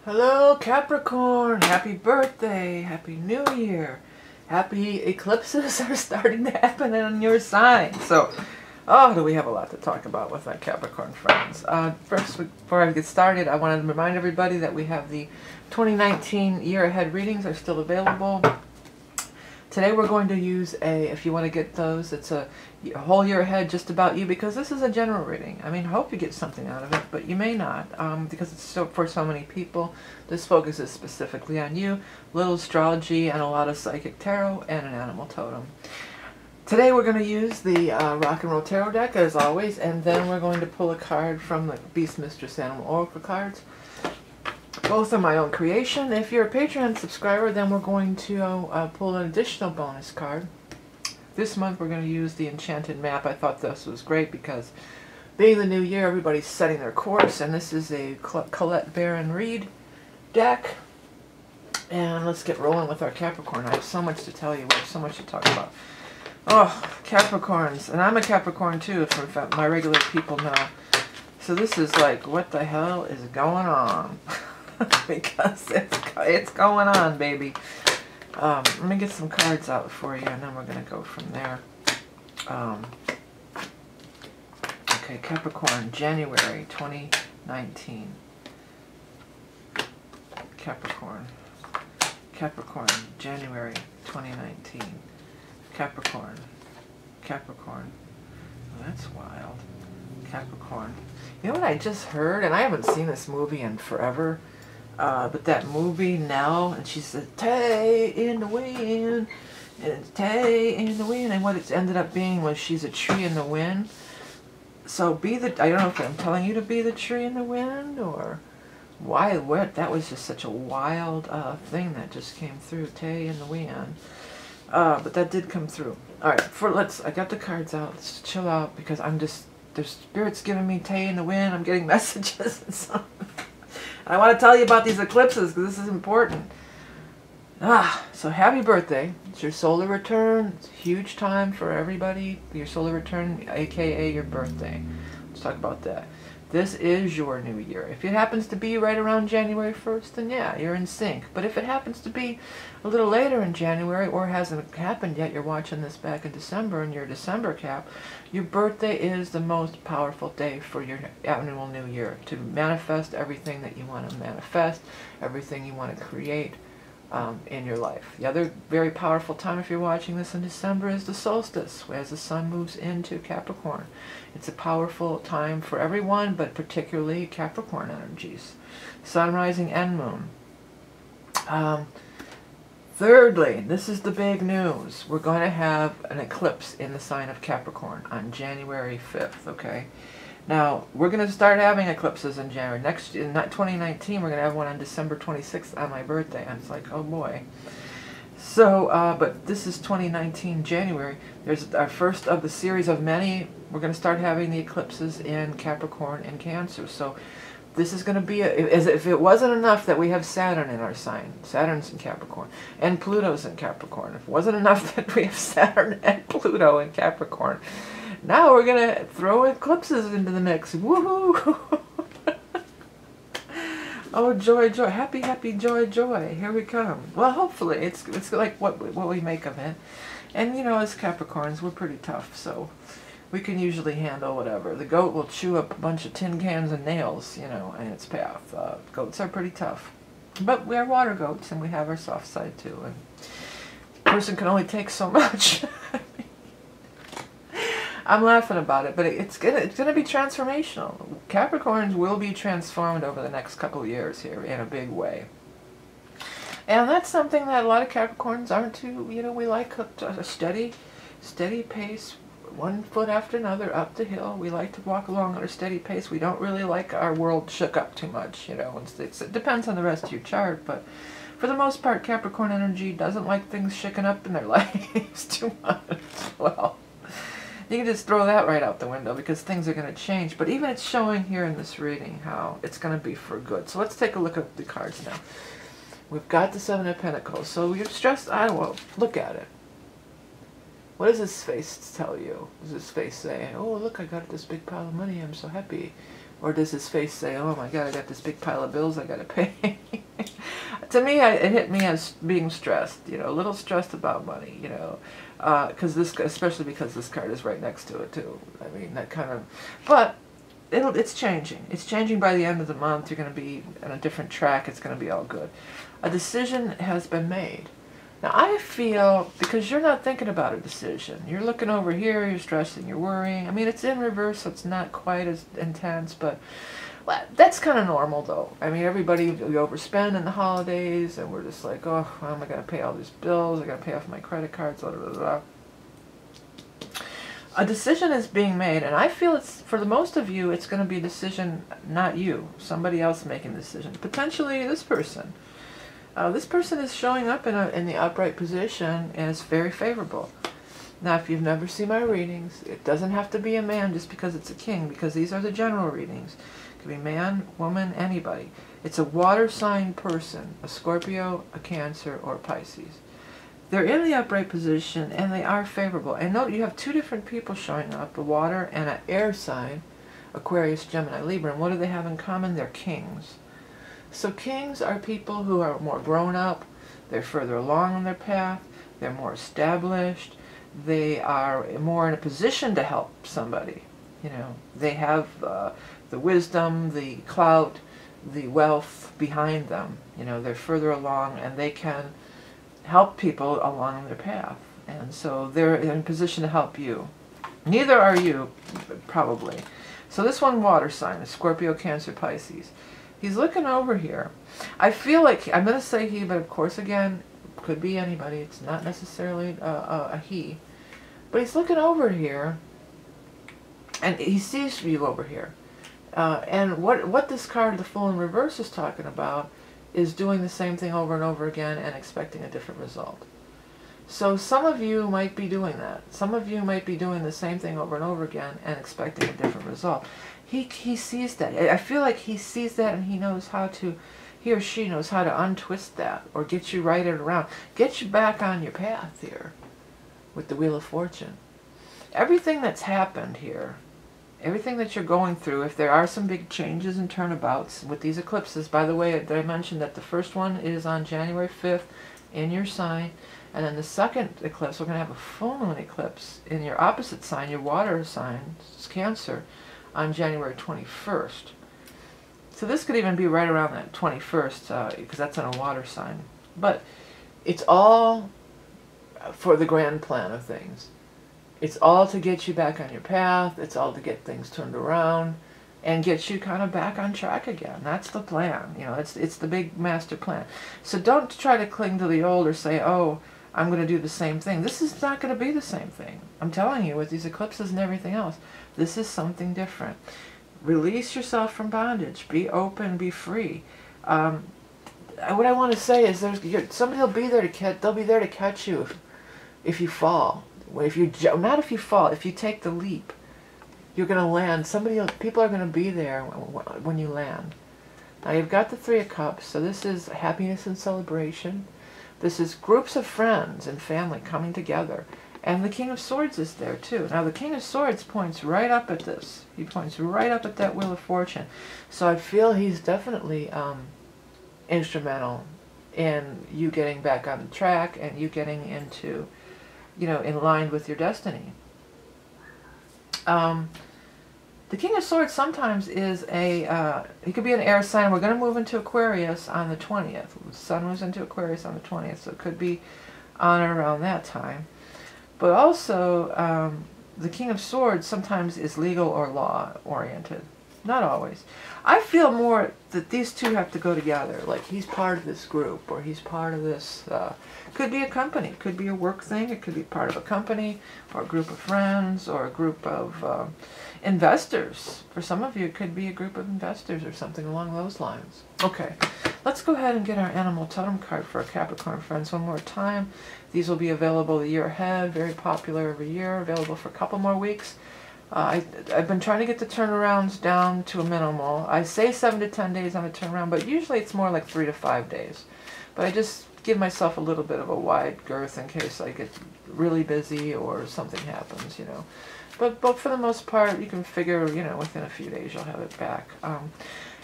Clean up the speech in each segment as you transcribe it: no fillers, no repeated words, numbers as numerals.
Hello Capricorn, happy birthday, happy new year, happy eclipses are starting to happen in your sign. So, do we have a lot to talk about with our Capricorn friends. First, before I get started, I wanted to remind everybody that we have the 2019 year ahead readings are still available. Today we're going to use if you want to get those, it's a whole year ahead just about you, because this is a general reading. I mean, I hope you get something out of it, but you may not, because it's for so many people. This focuses specifically on you, little astrology and a lot of psychic tarot and an animal totem. Today we're going to use the Rock and Roll Tarot deck as always, and then we're going to pull a card from the Beast Mistress Animal Oracle cards. Both are my own creation. If you're a Patreon subscriber, then we're going to pull an additional bonus card. This month we're going to use the Enchanted Map. I thought this was great because being the new year, everybody's setting their course, and this is a Colette Baron Reed deck. And let's get rolling with our Capricorn. I have so much to tell you. We have so much to talk about. Oh, Capricorns. And I'm a Capricorn too, if my regular people know. So this is like, what the hell is going on? Because it's going on, baby. Let me get some cards out for you, and then we're going to go from there. Okay, Capricorn, January 2019. Capricorn, January 2019. Capricorn. Oh, that's wild. Capricorn. You know what I just heard? And I haven't seen this movie in forever. But that movie, Nell, and she said, "Tay in the wind," and it's "Tay in the wind," and what it's ended up being was she's a tree in the wind. So I don't know if I'm telling you to be the tree in the wind, or why, that was just such a wild thing that just came through, Tay in the wind. But that did come through. Alright, I got the cards out, let's chill out, because there's spirits giving me Tay in the wind, I'm getting messages and stuff. I want to tell you about these eclipses because this is important. So happy birthday. It's your solar return. It's a huge time for everybody. Your solar return, aka your birthday. Let's talk about that. This is your new year. If it happens to be right around January 1st, then yeah, you're in sync. But if it happens to be a little later in January, or hasn't happened yet, you're watching this back in December, and your December cap, your birthday is the most powerful day for your annual new year to manifest everything that you want to manifest, everything you want to create in your life. The other very powerful time, if you're watching this in December, is the solstice, as the sun moves into Capricorn. It's a powerful time for everyone, but particularly Capricorn energies. Sun, rising, and moon. Thirdly, this is the big news. We're going to have an eclipse in the sign of Capricorn on January 5th, okay? Now, we're going to start having eclipses in January. In 2019, we're going to have one on December 26th on my birthday. And it's like, oh boy. So, but this is 2019 January. There's our first of the series of many. We're going to start having the eclipses in Capricorn and Cancer. So, this is going to be, as if it wasn't enough that we have Saturn in our sign. Saturn's in Capricorn. And Pluto's in Capricorn. If it wasn't enough that we have Saturn and Pluto in Capricorn, now we're going to throw eclipses into the mix. Woohoo! Oh, joy, joy. Happy, happy, joy, joy. Here we come. Well, hopefully. It's like what we make of it. And, you know, as Capricorns, we're pretty tough, so we can usually handle whatever. The goat will chew up a bunch of tin cans and nails, you know, in its path. Goats are pretty tough. But we are water goats, and we have our soft side, too. And a person can only take so much. I'm laughing about it, but it's gonna be transformational. Capricorns will be transformed over the next couple of years here in a big way. And that's something that a lot of Capricorns aren't too, you know, we like a steady pace, one foot after another up the hill. We like to walk along at a steady pace. We don't really like our world shook up too much, you know. It depends on the rest of your chart, but for the most part, Capricorn energy doesn't like things shaken up in their lives too much. Well, you can just throw that right out the window because things are going to change. But even it's showing here in this reading how it's going to be for good. So let's take a look at the cards now. We've got the Seven of Pentacles. So you're stressed. Well, look at it. What does his face tell you? Does his face say, oh, look, I got this big pile of money. I'm so happy. Or does his face say, oh my God, I got this big pile of bills I got to pay? To me, it hit me as being stressed, you know, a little stressed about money, you know, especially because this card is right next to it too. I mean, that kind of, but it's changing. It's changing by the end of the month. You're going to be on a different track. It's going to be all good. A decision has been made. Now, I feel, because you're not thinking about a decision, you're looking over here, you're stressing, you're worrying. I mean, it's in reverse, so it's not quite as intense, but well, that's kind of normal, though. I mean, we overspend in the holidays, and we're just like, oh, how am I going to pay all these bills? I got to pay off my credit cards, blah, blah, blah. A decision is being made, and I feel it's, for the most of you, it's going to be a decision, not you, somebody else making the decision. Potentially this person. This person is showing up in the upright position, and it's very favorable. Now, if you've never seen my readings, it doesn't have to be a man just because it's a king, because these are the general readings. It could be man, woman, anybody. It's a water sign person, a Scorpio, a Cancer, or a Pisces. They're in the upright position, and they are favorable. And note, you have two different people showing up, a water and an air sign, Aquarius, Gemini, Libra. And what do they have in common? They're kings. So kings are people who are more grown up, they're further along on their path, they're more established, they are more in a position to help somebody. You know, they have the wisdom, the clout, the wealth behind them. You know, they're further along, and they can help people along their path. And so they're in a position to help you. Neither are you, probably. So this one, water sign, is Scorpio, Cancer, Pisces. He's looking over here. I feel like, I'm going to say he, but of course, again, could be anybody. It's not necessarily a he. But he's looking over here, and he sees you over here. And what this card, the Fool in Reverse, is talking about is doing the same thing over and over again and expecting a different result. So some of you might be doing that. Some of you might be doing the same thing over and over again and expecting a different result. He sees that. I feel like he sees that, and he knows how to, he or she knows how to untwist that or get you righted around. Get you back on your path here with the Wheel of Fortune. Everything that's happened here, everything that you're going through, if there are some big changes and turnabouts with these eclipses, by the way, did I mention that the first one is on January 5th in your sign, and then the second eclipse, we're going to have a full moon eclipse in your opposite sign, your water sign, it's Cancer, on January 21st. So this could even be right around that 21st, because that's on a water sign. But it's all for the grand plan of things. It's all to get you back on your path. It's all to get things turned around and get you kind of back on track again. That's the plan. You know, it's the big master plan. So don't try to cling to the old or say, oh, I'm going to do the same thing. This is not going to be the same thing. I'm telling you, with these eclipses and everything else, this is something different. Release yourself from bondage. Be open. Be free. What I want to say is, somebody will be there they'll be there to catch you if you fall. Not if you fall, if you take the leap, you're going to land. People are going to be there when you land. Now you've got the Three of Cups, so this is happiness and celebration. This is groups of friends and family coming together. And the King of Swords is there too. Now the King of Swords points right up at this. He points right up at that Wheel of Fortune. So I feel he's definitely instrumental in you getting back on the track and you getting into, you know, in line with your destiny. The King of Swords sometimes is he could be an air sign. We're going to move into Aquarius on the 20th. The Sun moves into Aquarius on the 20th, so it could be on or around that time. But also, the King of Swords sometimes is legal or law oriented. Not always. I feel more that these two have to go together. Like he's part of this group, or he's part of this, could be a company, could be a work thing, it could be part of a company, or a group of friends, or a group of investors. For some of you, it could be a group of investors or something along those lines. Okay, let's go ahead and get our animal totem card for our Capricorn friends one more time. These will be available the year ahead, very popular every year, available for a couple more weeks. I've been trying to get the turnarounds down to a minimal. I say 7 to 10 days on a turnaround, but usually it's more like 3 to 5 days. But I just give myself a little bit of a wide girth in case I get really busy or something happens, you know. But for the most part, you can figure, you know, within a few days you'll have it back.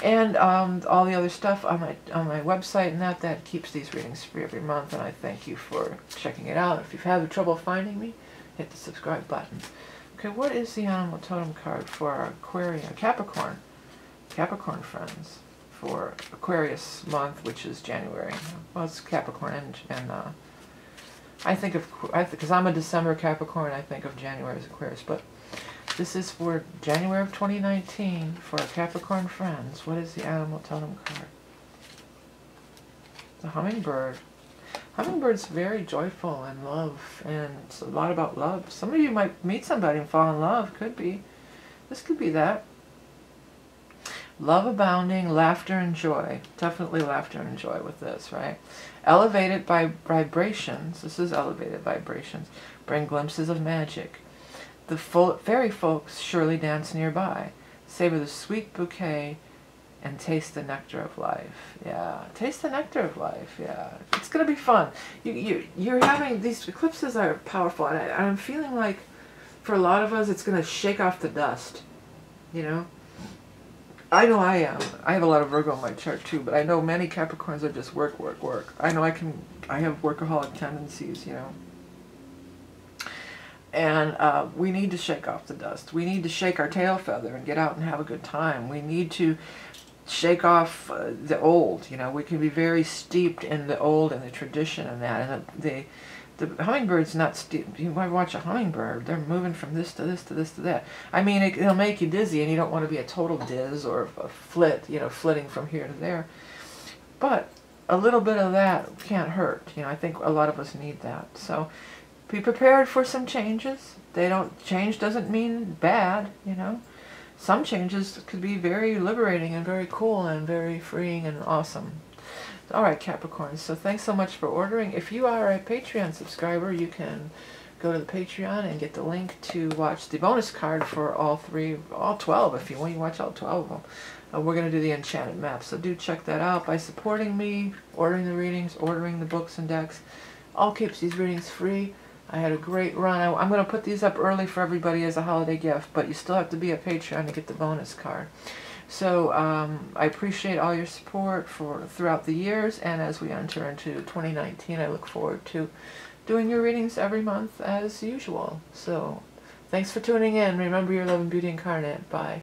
And all the other stuff on my website and that keeps these readings free every month, and I thank you for checking it out. If you've had trouble finding me, hit the subscribe button. Okay, what is the animal totem card for our Aquarian, Capricorn friends for Aquarius month, which is January? Well, it's Capricorn, and I think of, because I'm a December Capricorn, I think of January as Aquarius, but this is for January of 2019 for our Capricorn friends. What is the animal totem card? The hummingbird. Hummingbird's very joyful and love, and it's a lot about love. Some of you might meet somebody and fall in love. Could be. This could be that. Love abounding, laughter and joy. Definitely laughter and joy with this, right? Elevated by vibrations. This is elevated vibrations. Bring glimpses of magic. The fairy folks surely dance nearby. Savor the sweet bouquet and taste the nectar of life. Yeah, taste the nectar of life. Yeah, it's gonna be fun. You're having these eclipses are powerful, and I'm feeling like for a lot of us it's gonna shake off the dust. You know, I know I am. I have a lot of Virgo in my chart too, but I know many Capricorns are just work, work, work. I know I have workaholic tendencies. You know. And we need to shake off the dust. We need to shake our tail feather and get out and have a good time. We need to shake off the old. You know, we can be very steeped in the old and the tradition and that. And the hummingbird's not steeped. You might watch a hummingbird. They're moving from this to this to this to that. I mean, it'll make you dizzy, and you don't want to be a total diz or a flit. You know, flitting from here to there. But a little bit of that can't hurt. You know, I think a lot of us need that. So be prepared for some changes. Change doesn't mean bad, you know. Some changes could be very liberating and very cool and very freeing and awesome. All right, Capricorns, so thanks so much for ordering. If you are a Patreon subscriber, you can go to the Patreon and get the link to watch the bonus card for all 12, if you want. You watch all 12 of them. We're going to do the enchanted map, so do check that out by supporting me, ordering the readings, ordering the books and decks. All keeps these readings free. I had a great run. I'm going to put these up early for everybody as a holiday gift, but you still have to be a Patreon to get the bonus card. So I appreciate all your support throughout the years, and as we enter into 2019, I look forward to doing your readings every month as usual. So thanks for tuning in. Remember, your love and beauty incarnate. Bye.